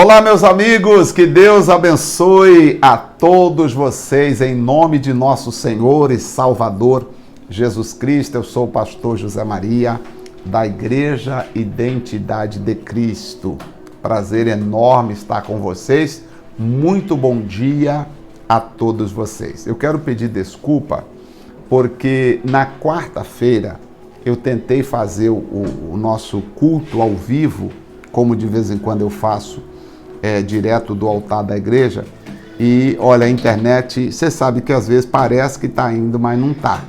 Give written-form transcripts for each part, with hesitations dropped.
Olá, meus amigos, que Deus abençoe a todos vocês em nome de nosso Senhor e Salvador Jesus Cristo. Eu sou o pastor José Maria, da Igreja Identidade de Cristo. Prazer enorme estar com vocês. Muito bom dia a todos vocês. Eu quero pedir desculpa porque na quarta-feira eu tentei fazer o nosso culto ao vivo, como de vez em quando eu faço, direto do altar da igreja. E olha, a internet, você sabe que às vezes parece que está indo, mas não está.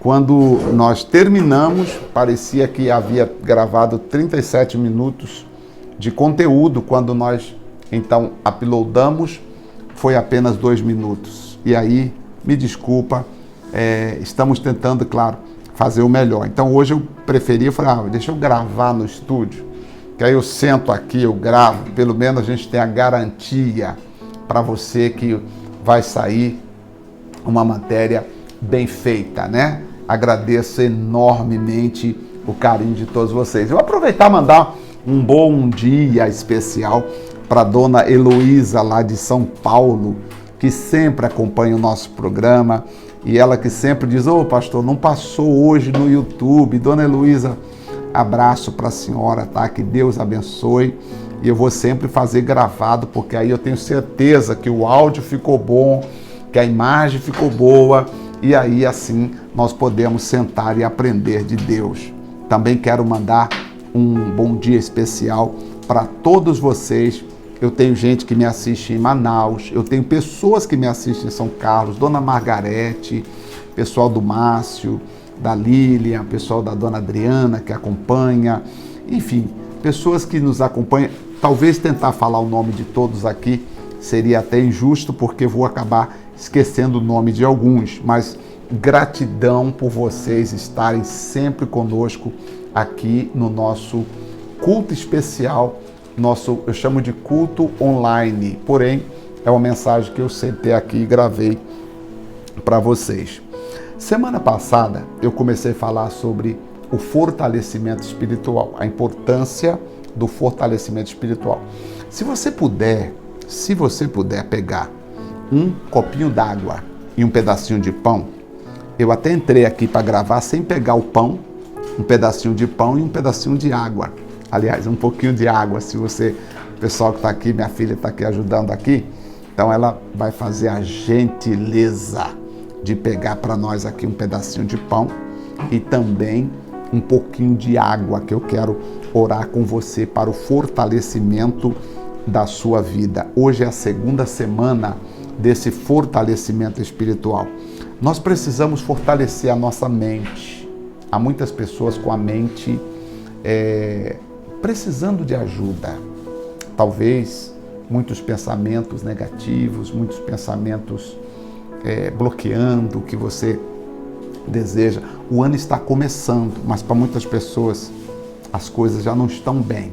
Quando nós terminamos, parecia que havia gravado 37 minutos de conteúdo. Quando nós, então, uploadamos, foi apenas 2 minutos. E aí, me desculpa, estamos tentando, claro, fazer o melhor. Então, hoje eu preferi, falei, deixa eu gravar no estúdio, que aí eu sento aqui, eu gravo, pelo menos a gente tem a garantia para você que vai sair uma matéria bem feita, né? Agradeço enormemente o carinho de todos vocês. Eu vou aproveitar e mandar um bom dia especial para a dona Heloísa, lá de São Paulo, que sempre acompanha o nosso programa, e ela que sempre diz, pastor, não passou hoje no YouTube. Dona Heloísa, abraço para a senhora, tá? Que Deus abençoe. E eu vou sempre fazer gravado, porque aí eu tenho certeza que o áudio ficou bom, que a imagem ficou boa, e aí assim nós podemos sentar e aprender de Deus. Também quero mandar um bom dia especial para todos vocês. Eu tenho gente que me assiste em Manaus, eu tenho pessoas que me assistem em São Carlos, Dona Margarete, pessoal do Márcio, da Lília, pessoal da Dona Adriana que acompanha, enfim, pessoas que nos acompanham. Talvez tentar falar o nome de todos aqui seria até injusto, porque vou acabar esquecendo o nome de alguns, mas gratidão por vocês estarem sempre conosco aqui no nosso culto especial, eu chamo de culto online, porém é uma mensagem que eu sentei aqui e gravei para vocês. Semana passada eu comecei a falar sobre o fortalecimento espiritual, a importância do fortalecimento espiritual. Se você puder pegar um copinho d'água e um pedacinho de pão, eu até entrei aqui para gravar sem pegar o pão, um pedacinho de pão e um pedacinho de água. Aliás, um pouquinho de água, o pessoal que está aqui, minha filha está aqui ajudando aqui, então ela vai fazer a gentileza de pegar para nós aqui um pedacinho de pão e também um pouquinho de água, que eu quero orar com você para o fortalecimento da sua vida. Hoje é a segunda semana desse fortalecimento espiritual. Nós precisamos fortalecer a nossa mente. Há muitas pessoas com a mente precisando de ajuda. Talvez muitos pensamentos negativos, muitos pensamentos bloqueando o que você deseja. O ano está começando, mas para muitas pessoas as coisas já não estão bem.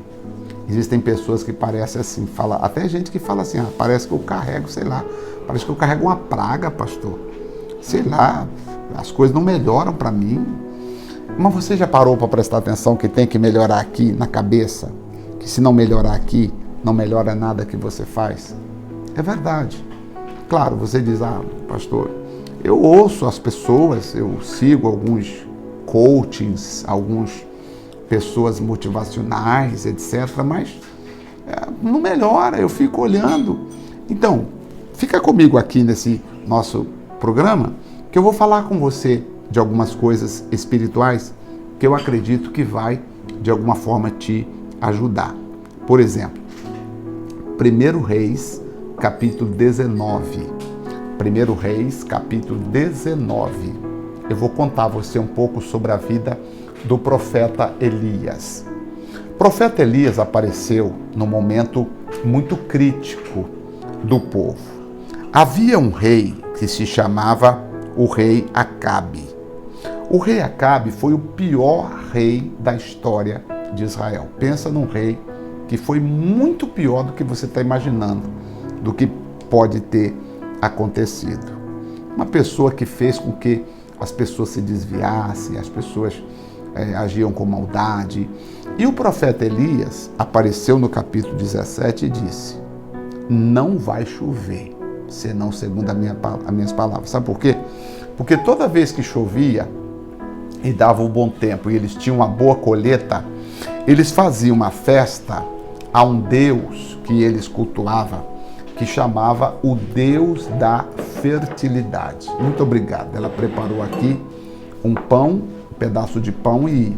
Existem pessoas que parecem assim, até gente que fala assim, parece que eu carrego, parece que eu carrego uma praga, pastor. As coisas não melhoram para mim. Mas você já parou para prestar atenção que tem que melhorar aqui na cabeça? Que se não melhorar aqui, não melhora nada que você faz? É verdade. Claro, você diz, pastor, eu ouço as pessoas, eu sigo alguns coachings, algumas pessoas motivacionais, etc., mas não melhora, eu fico olhando. Então, fica comigo aqui nesse nosso programa, que eu vou falar com você de algumas coisas espirituais que eu acredito que vai, de alguma forma, te ajudar. Por exemplo, 1 Reis, capítulo 19. 1 Reis, capítulo 19. Eu vou contar a você um pouco sobre a vida do profeta Elias. O profeta Elias apareceu num momento muito crítico do povo. Havia um rei que se chamava o rei Acabe. O rei Acabe foi o pior rei da história de Israel. Pensa num rei que foi muito pior do que você está imaginando, do que pode ter acontecido. Uma pessoa que fez com que as pessoas se desviassem, as pessoas agiam com maldade, E o profeta Elias apareceu no capítulo 17 e disse: não vai chover, senão segundo as minhas palavras. Sabe por quê? Porque toda vez que chovia e dava um bom tempo e eles tinham uma boa colheita, eles faziam uma festa a um Deus que eles cultuavam, que chamava o Deus da fertilidade. Muito obrigado. Ela preparou aqui um pão, um pedaço de pão e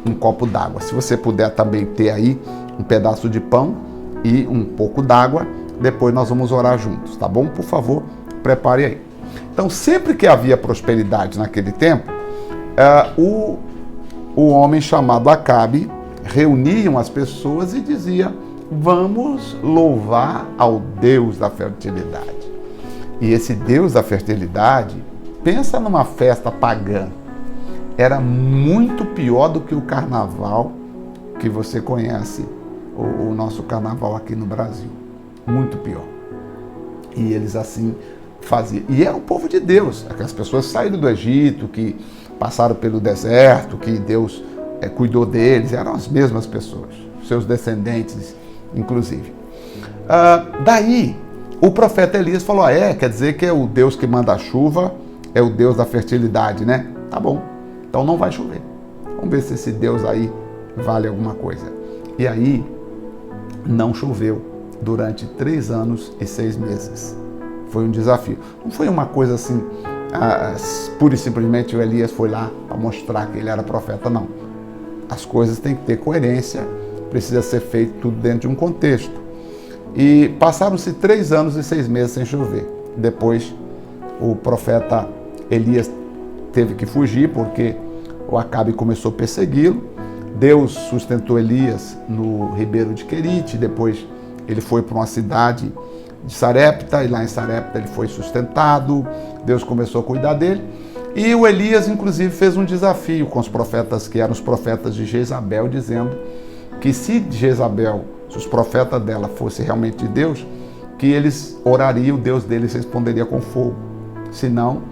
um copo d'água. Se você puder também ter aí um pedaço de pão e um pouco d'água, depois nós vamos orar juntos, tá bom? Por favor, prepare aí. Então, sempre que havia prosperidade naquele tempo, o homem chamado Acabe reuniam as pessoas e dizia: vamos louvar ao Deus da fertilidade. E esse Deus da fertilidade, pensa numa festa pagã, era muito pior do que o carnaval que você conhece, o nosso carnaval aqui no Brasil. Muito pior. E eles assim faziam. E era o povo de Deus, aquelas pessoas que saíram do Egito, que passaram pelo deserto, que Deus cuidou deles, eram as mesmas pessoas, seus descendentes, inclusive. Daí, o profeta Elias falou: quer dizer que é o Deus que manda a chuva, é o Deus da fertilidade, né? Tá bom, então não vai chover. Vamos ver se esse Deus aí vale alguma coisa. E aí, não choveu durante 3 anos e 6 meses. Foi um desafio. Não foi uma coisa assim, pura e simplesmente o Elias foi lá para mostrar que ele era profeta, não. As coisas têm que ter coerência, precisa ser feito tudo dentro de um contexto. E passaram-se 3 anos e 6 meses sem chover. Depois, o profeta Elias teve que fugir, porque o Acabe começou a persegui-lo. Deus sustentou Elias no ribeiro de Querite, depois ele foi para uma cidade de Sarepta, e lá em Sarepta ele foi sustentado, Deus começou a cuidar dele. E o Elias, inclusive, fez um desafio com os profetas, que eram os profetas de Jezabel, dizendo que se Jezabel, se os profetas dela fossem realmente de Deus, que eles orariam, o Deus deles responderia com fogo. Senão,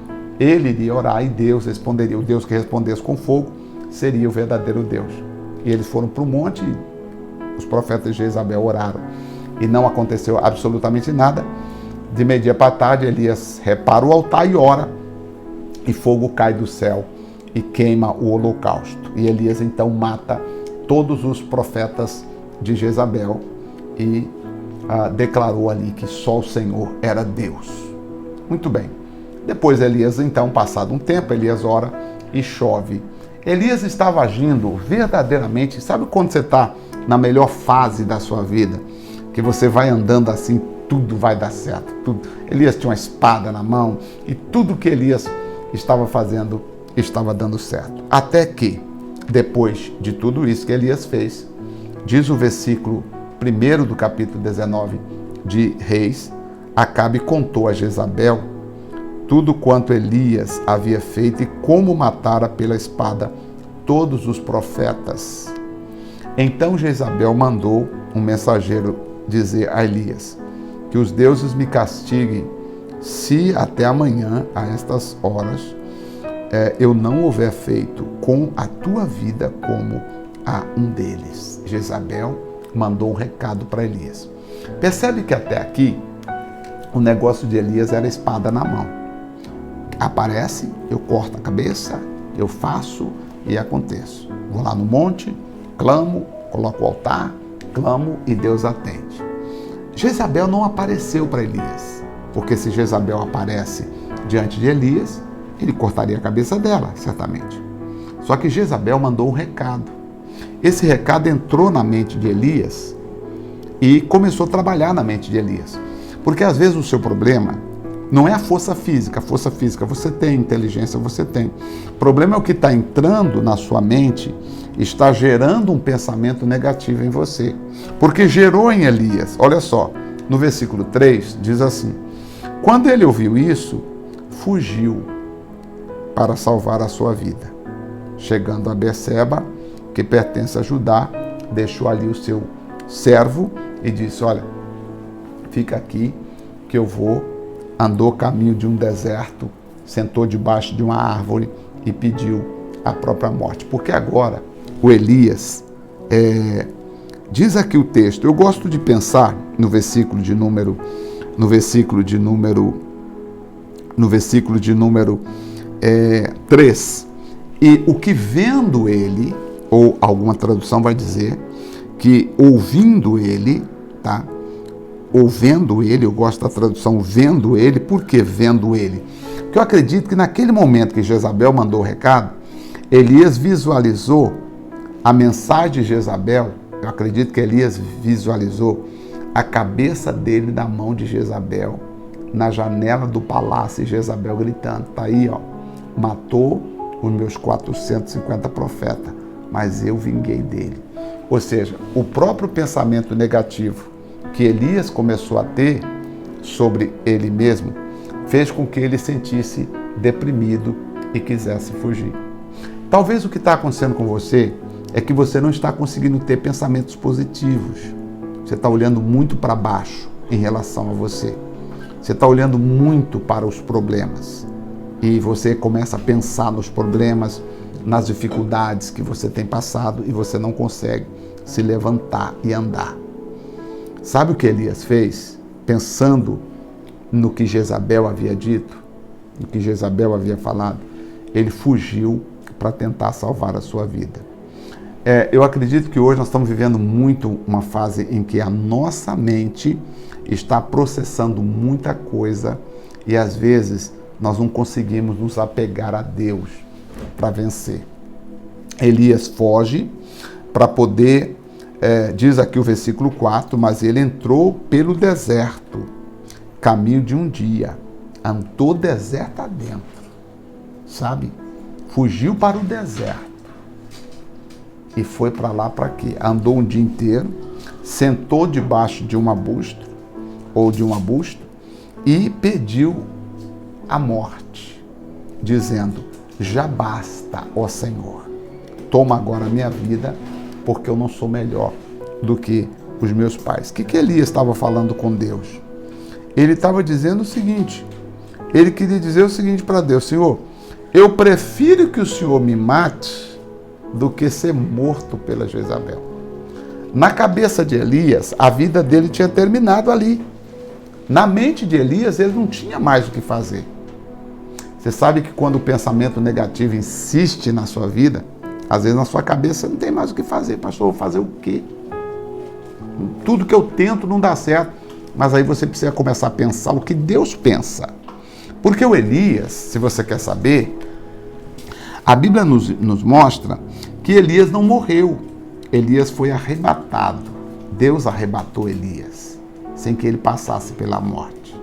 ele iria orar e Deus responderia. O Deus que respondesse com fogo seria o verdadeiro Deus. E eles foram para o monte, e os profetas de Jezabel oraram. E não aconteceu absolutamente nada. De meio-dia para tarde, Elias repara o altar e ora, e fogo cai do céu e queima o holocausto. E Elias então mata todos os profetas de Jezabel e declarou ali que só o Senhor era Deus. Muito bem. Depois Elias, então, passado um tempo, Elias ora e chove. Elias estava agindo verdadeiramente. Sabe quando você está na melhor fase da sua vida, que você vai andando assim, tudo vai dar certo, tudo. Elias tinha uma espada na mão e tudo que Elias estava fazendo estava dando certo. Até que, depois de tudo isso que Elias fez, diz o versículo 1 do capítulo 19 de Reis, Acabe contou a Jezabel tudo quanto Elias havia feito e como matara pela espada todos os profetas. Então Jezabel mandou um mensageiro dizer a Elias: que os deuses me castiguem se até amanhã, a estas horas, eu não houver feito com a tua vida como a um deles. Jezabel mandou um recado para Elias. Percebe que até aqui o negócio de Elias era espada na mão. Aparece, eu corto a cabeça, eu faço e aconteço. Vou lá no monte, clamo, coloco o altar, clamo e Deus atende. Jezabel não apareceu para Elias, porque se Jezabel aparece diante de Elias, ele cortaria a cabeça dela, certamente. Só que Jezabel mandou um recado. Esse recado entrou na mente de Elias e começou a trabalhar na mente de Elias. Porque às vezes o seu problema não é a força física você tem, inteligência você tem. O problema é o que está entrando na sua mente, está gerando um pensamento negativo em você. Porque gerou em Elias, olha só, no versículo 3 diz assim: quando ele ouviu isso, fugiu para salvar a sua vida. Chegando a Berseba, que pertence a Judá, deixou ali o seu servo e disse: olha, fica aqui que eu vou. Andou caminho de um deserto, sentou debaixo de uma árvore e pediu a própria morte. Porque agora o Elias Diz aqui o texto, eu gosto de pensar no versículo de número 3, e o que vendo ele, ou alguma tradução vai dizer, que ouvindo ele, tá? Ouvendo ele, eu gosto da tradução vendo ele, por que vendo ele? Porque eu acredito que naquele momento que Jezabel mandou o recado, Elias visualizou a mensagem de Jezabel, eu acredito que Elias visualizou a cabeça dele na mão de Jezabel, na janela do palácio, e Jezabel gritando, tá aí, ó, matou os meus 450 profetas, mas eu vinguei dele. Ou seja, o próprio pensamento negativo que Elias começou a ter sobre ele mesmo, fez com que ele sentisse deprimido e quisesse fugir. Talvez o que está acontecendo com você é que você não está conseguindo ter pensamentos positivos. Você está olhando muito para baixo em relação a você. Você está olhando muito para os problemas. E você começa a pensar nos problemas, nas dificuldades que você tem passado e você não consegue se levantar e andar. Sabe o que Elias fez? Pensando no que Jezabel havia dito, no que Jezabel havia falado, ele fugiu para tentar salvar a sua vida. Eu acredito que hoje nós estamos vivendo muito uma fase em que a nossa mente está processando muita coisa e às vezes nós não conseguimos nos apegar a Deus para vencer. Elias foge para poder, diz aqui o versículo 4, mas ele entrou pelo deserto, caminho de um dia, andou deserto adentro, sabe? Fugiu para o deserto e foi para lá para quê? Andou um dia inteiro, sentou debaixo de um arbusto, e pediu a morte, dizendo, já basta, ó Senhor, toma agora a minha vida, porque eu não sou melhor do que os meus pais. O que Elias estava falando com Deus? Ele estava dizendo o seguinte, ele queria dizer o seguinte para Deus, Senhor, eu prefiro que o Senhor me mate do que ser morto pela Jezabel. Na cabeça de Elias, a vida dele tinha terminado ali. Na mente de Elias, ele não tinha mais o que fazer. Você sabe que quando o pensamento negativo insiste na sua vida, às vezes na sua cabeça você não tem mais o que fazer. Pastor, vou fazer o quê? Tudo que eu tento não dá certo. Mas aí você precisa começar a pensar o que Deus pensa. Porque o Elias, se você quer saber, a Bíblia nos mostra que Elias não morreu. Elias foi arrebatado. Deus arrebatou Elias, sem que ele passasse pela morte.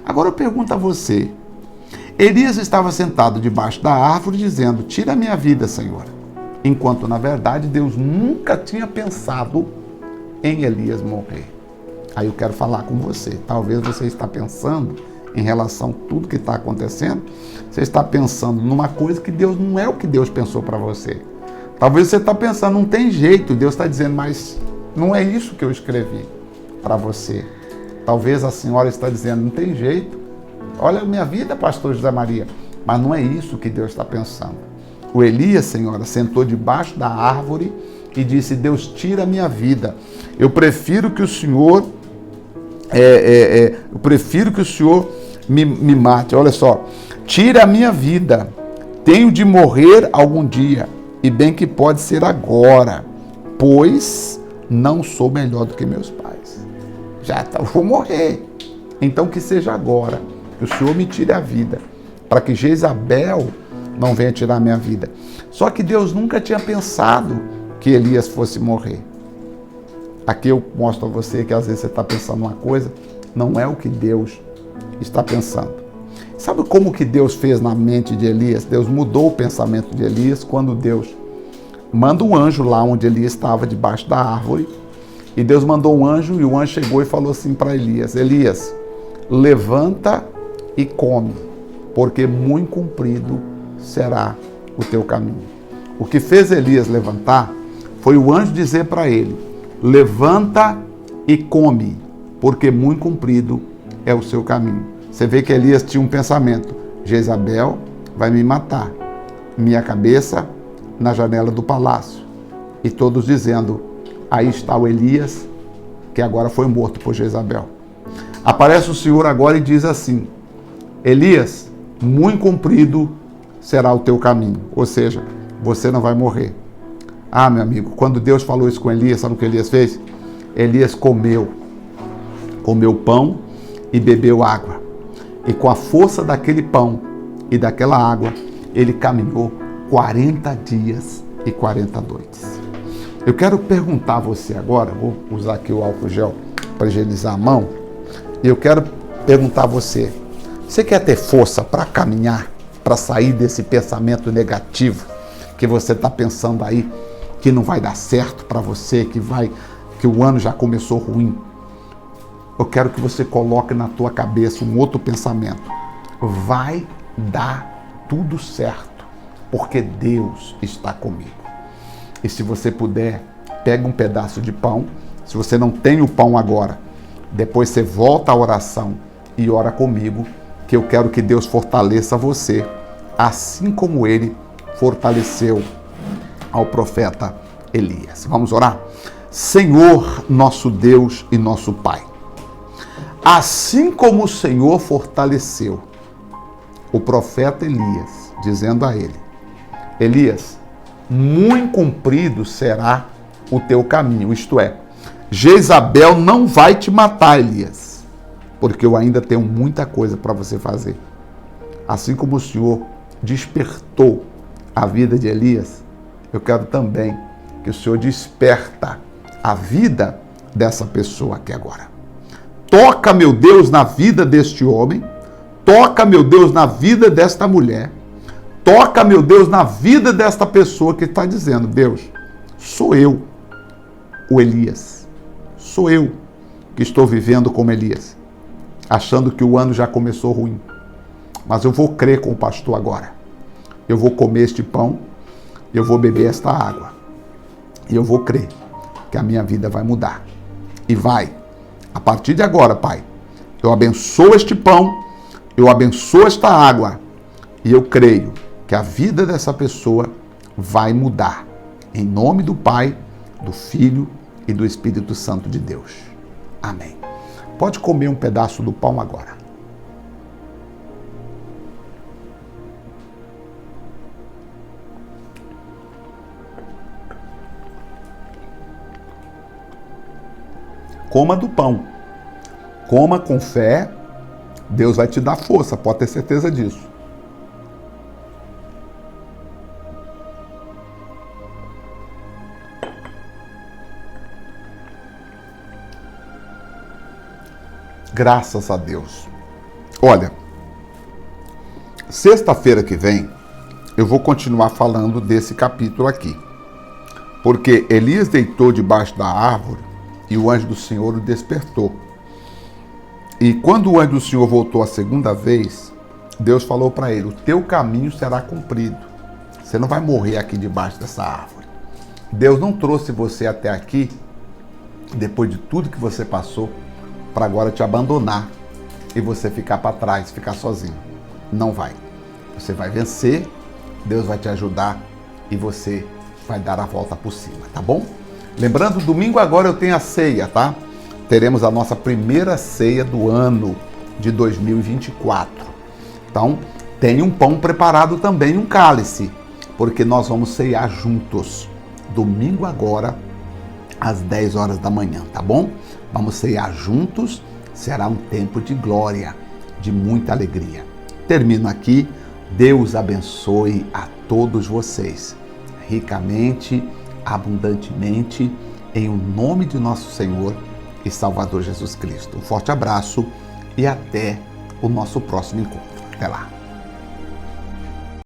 Agora eu pergunto a você, Elias estava sentado debaixo da árvore dizendo, tira a minha vida, Senhor. Enquanto, na verdade, Deus nunca tinha pensado em Elias morrer. Aí eu quero falar com você. Talvez você está pensando em relação a tudo que está acontecendo, você está pensando numa coisa que Deus não é o que Deus pensou para você. Talvez você está pensando, não tem jeito, Deus está dizendo, mas não é isso que eu escrevi para você. Talvez a senhora está dizendo, não tem jeito, olha a minha vida, pastor José Maria, mas não é isso que Deus está pensando. O Elias, senhora, sentou debaixo da árvore e disse, Deus, tira a minha vida, eu prefiro que o Senhor me mate, olha só, tira a minha vida, tenho de morrer algum dia, e bem que pode ser agora, pois não sou melhor do que meus pais. Vou morrer, então que seja agora, que o Senhor me tire a vida, para que Jezabel não venha tirar a minha vida. Só que Deus nunca tinha pensado que Elias fosse morrer. Aqui eu mostro a você que às vezes você está pensando uma coisa, não é o que Deus está pensando. Sabe como que Deus fez na mente de Elias? Deus mudou o pensamento de Elias quando Deus manda um anjo lá onde Elias estava, debaixo da árvore, e Deus mandou um anjo, e o anjo chegou e falou assim para Elias, Elias, levanta e come, porque muito comprido será o teu caminho. O que fez Elias levantar foi o anjo dizer para ele, levanta e come, porque muito comprido é o seu caminho. Você vê que Elias tinha um pensamento, Jezabel vai me matar, minha cabeça na janela do palácio, E todos dizendo, aí está o Elias, que agora foi morto por Jezabel. Aparece o Senhor agora e diz assim, Elias, muito comprido será o teu caminho. Ou seja, você não vai morrer. Ah, meu amigo, quando Deus falou isso com Elias, sabe o que Elias fez? Elias comeu pão e bebeu água. E com a força daquele pão e daquela água, ele caminhou 40 dias e 40 noites. Eu quero perguntar a você agora, vou usar aqui o álcool gel para higienizar a mão, e eu quero perguntar a você, você quer ter força para caminhar, para sair desse pensamento negativo que você está pensando aí, que não vai dar certo para você, que o ano já começou ruim? Eu quero que você coloque na tua cabeça um outro pensamento. Vai dar tudo certo, porque Deus está comigo. E se você puder, pega um pedaço de pão. Se você não tem o pão agora, depois você volta à oração e ora comigo, que eu quero que Deus fortaleça você, assim como Ele fortaleceu ao profeta Elias. Vamos orar? Senhor, nosso Deus e nosso Pai, assim como o Senhor fortaleceu o profeta Elias, dizendo a ele, Elias, muito comprido será o teu caminho, isto é, Jezabel não vai te matar, Elias, porque eu ainda tenho muita coisa para você fazer. Assim como o Senhor despertou a vida de Elias, eu quero também que o Senhor desperta a vida dessa pessoa aqui agora. Toca, meu Deus, na vida deste homem, toca, meu Deus, na vida desta mulher, toca, meu Deus, na vida desta pessoa que está dizendo, Deus, sou eu, o Elias, sou eu que estou vivendo como Elias, achando que o ano já começou ruim, mas eu vou crer com o pastor agora, eu vou comer este pão, eu vou beber esta água, e eu vou crer que a minha vida vai mudar, e vai. A partir de agora, Pai, eu abençoo este pão, eu abençoo esta água e eu creio que a vida dessa pessoa vai mudar. Em nome do Pai, do Filho e do Espírito Santo de Deus. Amém. Pode comer um pedaço do pão agora. Coma do pão. Coma com fé. Deus vai te dar força, pode ter certeza disso. Graças a Deus. Olha, sexta-feira que vem, eu vou continuar falando desse capítulo aqui. Porque Elias deitou debaixo da árvore e o anjo do Senhor o despertou. E quando o anjo do Senhor voltou a segunda vez, Deus falou para ele, o teu caminho será cumprido. Você não vai morrer aqui debaixo dessa árvore. Deus não trouxe você até aqui, depois de tudo que você passou, para agora te abandonar e você ficar para trás, ficar sozinho. Não vai. Você vai vencer, Deus vai te ajudar e você vai dar a volta por cima, tá bom? Lembrando, domingo agora eu tenho a ceia, tá? Teremos a nossa primeira ceia do ano de 2024. Então, tem um pão preparado também, um cálice, porque nós vamos ceiar juntos. Domingo agora, às 10 horas da manhã, tá bom? Vamos ceiar juntos, será um tempo de glória, de muita alegria. Termino aqui, Deus abençoe a todos vocês, ricamente, abundantemente, em o nome de nosso Senhor e Salvador Jesus Cristo. Um forte abraço e até o nosso próximo encontro. Até lá.